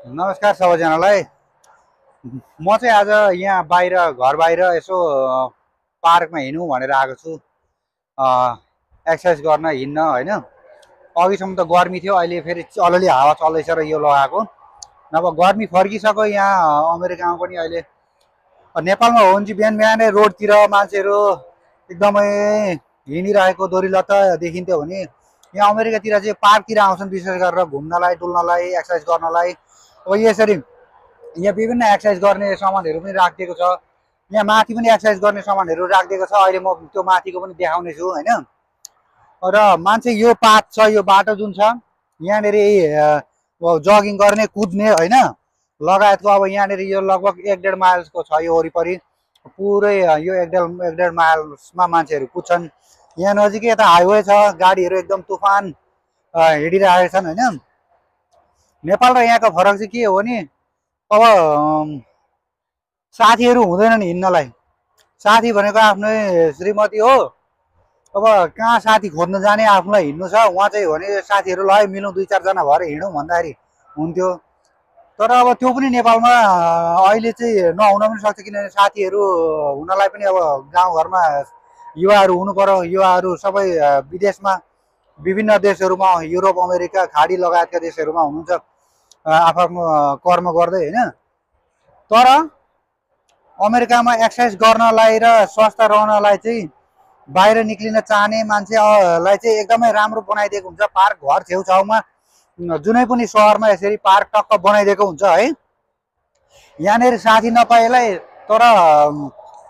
नमस्कार सबैजनालाई। म चाहिँ आज यहाँ बाहिर घर बाहिर यसो पार्कमा हिँडौँ भनेर आएको छु। एक्सर्साइज गर्न हिँड्न होइन। अघिसम्म त गर्मी थियो, अहिले फेरि अलिअलि हावा चल्दैछ र यो लगाएको। नभए गर्मी फर्किसक्यो यहाँ अमेरिकामा पनि। अहिले नेपालमा हो भने चाहिँ बिहान बिहानै रोडतिर मान्छेहरू एकदमै हिँडिरहेको दोहोरी-लत्ता देखिन्थ्यो भने यहाँ अमेरिकातिर चाहिँ पार्कतिर आउँछन् विशेष गरेर घुम्नलाई, डुल्नलाई, एक्सर्साइज गर्नलाई। अब यसरी यहाँ विभिन्न एक्सर्साइज गर्ने सामानहरू पनि राखिदिएको छ। यहाँ माथि पनि एक्सर्साइज गर्ने सामानहरू राखिदिएको छ। अहिले म त्यो माथिको पनि देखाउने छु होइन। र मान्छे यो पाथ छ, यो बाटो जुन छ यहाँनिर जगिङ गर्ने, कुद्ने होइन लगायतको। अब यहाँनिर यो लगभग 1.5 माइल्सको छ यो वरिपरि। पुरै यो 1.5 माइल्समा मान्छेहरू कुद्छन्। यहाँ नजिकै यता हाइवे छ, गाडीहरू एकदम तुफान हिँडिरहेका छन् होइन। नेपाल र यहाँको फरक चाहिँ के हो भने अब साथीहरू हुँदैनन् हिँड्नलाई। साथी भनेको आफ्नै श्रीमती हो। अब कहाँ साथी खोज्न जाने, आफूलाई हिँड्नु छ, उहाँ चाहिँ भने साथीहरू ल मिलौँ 2-4 जना भएर हिँडौँ भन्दाखेरि हुन्थ्यो। तर अब त्यो पनि नेपालमा अहिले चाहिँ नहुन पनि सक्छ, किनभने साथीहरू हुनलाई पनि अब गाउँघरमा युवाहरू हुनु पर्यो। युवाहरू सबै विदेशमा, विभिन्न देशहरूमा, युरोप, अमेरिका, खाडी लगायतका देशहरूमा हुनुहुन्छ आफ्नो कर्म गर्दै होइन। तर अमेरिकामा एक्सर्साइज गर्नलाई र स्वस्थ रहनलाई चाहिँ बाहिर निक्लिन चाहने मान्छेलाई चाहिँ एकदमै राम्रो बनाइदिएको हुन्छ। पार्क घर छेउछाउमा जुनै पनि सहरमा यसरी पार्क टक्क बनाइदिएको हुन्छ है। यहाँनिर साथी नपाएलाई तर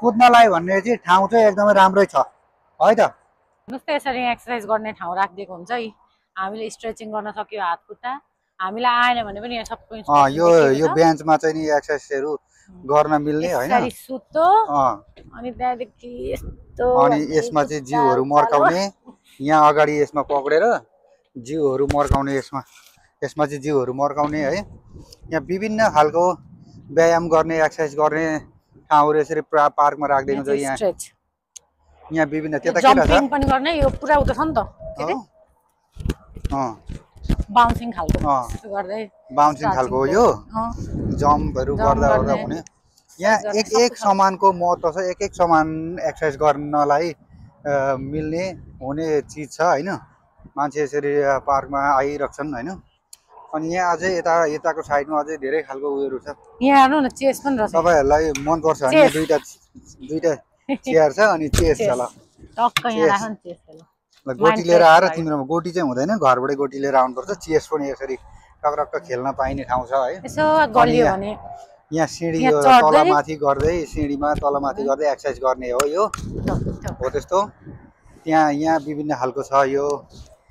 कुद्नलाई भन्ने चाहिँ ठाउँ चाहिँ एकदमै राम्रै छ है त। जस्तै यसरी एक्सर्साइज गर्ने ठाउँ राखिदिएको हुन्छ है। हामीले स्ट्रेचिङ गर्न सक्यो हात खुट्टा, हामीलाई आएन भने पनि यहाँ सबै यो बेन्चमा चाहिँ नि एक्सर्साइजहरू गर्न मिल्ने होइन। यसरी सुत्तो अनि त्यहाँदेखि यस्तो अनि यसमा चाहिँ जिउहरू मर्काउने, यहाँ अगाडि यसमा पक्रेर जिउहरू मर्काउने, यसमा चाहिँ जिउहरू मर्काउने है। यहाँ विभिन्न खालको व्यायाम गर्ने, एक्सर्साइज गर्ने ठाउँहरू यसरी पार्कमा राखिदिएको छ। यहाँ विभिन्न त्यता के रहेछ जम्पिङ पनि गर्ने, यो पुरा उता छ नि त बाउन्सिङ खालको गर्दै, बाउन्सिङ खालको यो जम्पहरू गर्दा हुने। यहाँ एक सामानको महत्त्व छ, एक सामान एक्सर्साइज गर्नलाई मिल्ने हुने चिज छ होइन। मान्छे यसरी पार्कमा आइरहेछन् होइन। अनि यहाँ अझै यताको साइडमा अझै धेरै खालको उयोहरू छ। यहाँ हेर्नु न, चेस पनि रहेछ। तपाईँहरूलाई मनपर्छ भने दुईटा चेयर छ अनि चेस छ। ल टक्क यहाँ राख्नु नि चेस। गोटी लिएर आएर, तिम्रोमा गोटी चाहिँ हुँदैन, घरबाटै गोटी लिएर आउनुपर्छ। चेस पनि यसरी टक्रक्क खेल्न पाइने ठाउँ छ है। यसो गलियो भने यहाँ सिँढी तलमाथि गर्दै, सिँढीमा तलमाथि गर्दै एक्सर्साइज गर्ने हो यो हो त्यस्तो। यहाँ विभिन्न खालको छ यो।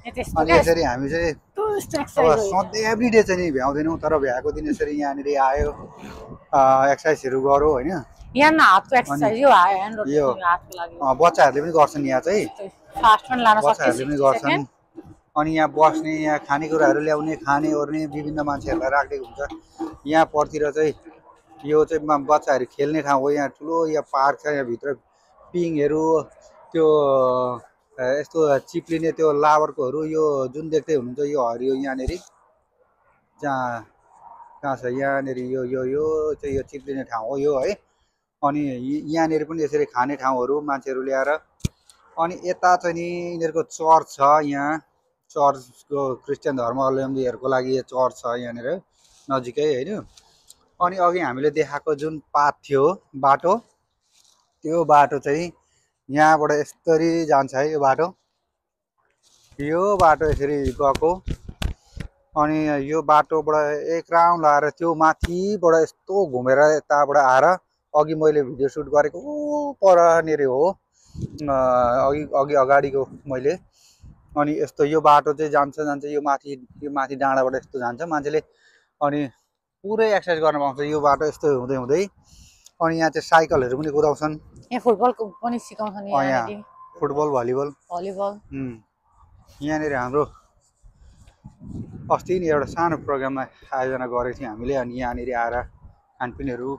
अनि यसरी हामी चाहिँ सधैँ एभ्रिडे चाहिँ नि भ्याउँदैनौँ, तर भ्याएको दिन यसरी यहाँनिर आयो, एक्सर्साइजहरू गरौँ होइन। बच्चाहरूले पनि गर्छन् यहाँ चाहिँ, बच्चाहरूले पनि गर्छन्। अनि यहाँ बस्ने, यहाँ खानेकुराहरू ल्याउने, खाने ओर्ने विभिन्न मान्छेहरूलाई राखिदिएको हुन्छ। यहाँ परतिर चाहिँ यो चाहिँ बच्चाहरू खेल्ने ठाउँ हो। यहाँ ठुलो यहाँ पार्क छ। यहाँ भित्र पिङहरू, त्यो यस्तो चिप्लिने त्यो लाबरकोहरू, यो जुन देख्दै हुनुहुन्छ यो हरियो यहाँनिर कहाँ छ, यहाँनिर यो चाहिँ यो चिप्लिने ठाउँ हो यो है। अनि यहाँनिर पनि यसरी खाने ठाउँहरू मान्छेहरू ल्याएर। अनि यता चाहिँ नि यिनीहरूको चर्च छ। यहाँ चर्चको क्रिस्चियन धर्मावलम्बीहरूको लागि यो चर्च छ यहाँनिर नजिकै होइन। अनि अघि हामीले देखाएको जुन पाथ थियो बाटो, त्यो बाटो चाहिँ यहाँबाट यसरी जान्छ है। यो बाटो यसरी गएको। अनि यो बाटोबाट एक राउन्ड लाएर त्यो माथिबाट यस्तो घुमेर यताबाट आएर अघि मैले भिडियो सुट गरेको परनिर हो, अघि अगाडिको मैले। अनि यस्तो यो बाटो चाहिँ जान्छ यो माथि डाँडाबाट यस्तो जान्छ मान्छेले। अनि पुरै एक्सर्साइज गर्न पाउँछ यो बाटो यस्तो हुँदै। अनि यहाँ चाहिँ साइकलहरू पनि कुदाउँछन्। यहाँ फुटबलको पनि सिकाउँछन्। यहाँ फुटबल, भलिबल। यहाँनिर हाम्रो अस्ति नि एउटा सानो प्रोग्राममा आयोजना गरेको थियौँ हामीले। अनि यहाँनिर आएर खानपिनहरू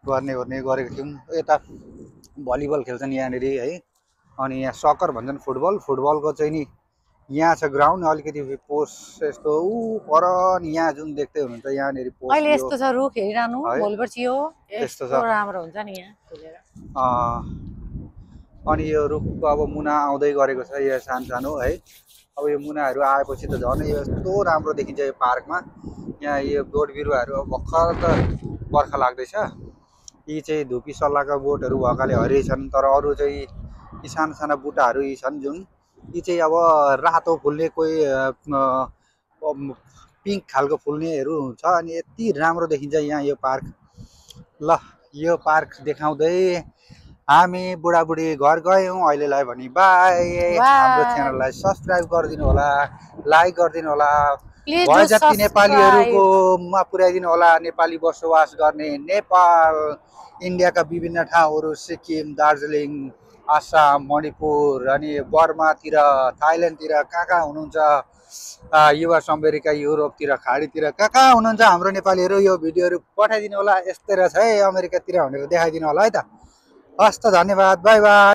गर्ने गरेको थियौँ। यता भलिबल खेल्छन् यहाँनिर है। अनि यहाँ सकर भन्छन्, फुटबलको चाहिँ नि यहाँ छ ग्राउन्ड अलिकति पोस्ट यस्तो ऊ पर नि यहाँ जुन देख्दै हुनुहुन्छ यहाँनिर पोस्ट अहिले यस्तो छ रुख हेरिरहनु है? भोलिपर्सि यो त्यस्तो छ। यस्तो राम्रो हुन्छ नि यहाँ फुलेर। अनि यो रुखको अब मुना आउँदै गरेको छ यो सानो है। अब यो मुनाहरू आएपछि त झन् यो यस्तो राम्रो देखिन्छ यो पार्कमा। यहाँ यो बोट बिरुवाहरू अब भर्खर त बर्खा लाग्दैछ। यी चाहिँ धुपी सल्लाहका बोटहरू भएकाले हरियै छन्, तर अरू चाहिँ यी साना साना बुट्टाहरू यी छन् जुन यी चाहिँ अब रातो फुल्ने कोही पिङ्क खालको फुल्नेहरू हुन्छ। अनि यति राम्रो देखिन्छ यहाँ यो पार्क। ल यो पार्क देखाउँदै हामी बुढाबुढी घर गयौँ अहिलेलाई भने बाई। हाम्रो च्यानललाई सब्सक्राइब गरिदिनु होला, लाइक गरिदिनु होला, भए जति नेपालीहरूको मा पुर्याइदिनु होला। नेपाली बसोबास गर्ने नेपाल इन्डियाका विभिन्न ठाउँहरू सिक्किम, दार्जिलिङ, आसाम, मणिपुर अनि बर्मातिर, थाइल्यान्डतिर कहाँ हुनुहुन्छ, युएस अमेरिका, युरोपतिर, खाडीतिर कहाँ हुनुहुन्छ हाम्रो नेपालीहरू यो भिडियोहरू पठाइदिनु होला। यस्तै रहेछ है अमेरिकातिर भनेर देखाइदिनु होला है त। हस् त धन्यवाद, बाई बाई।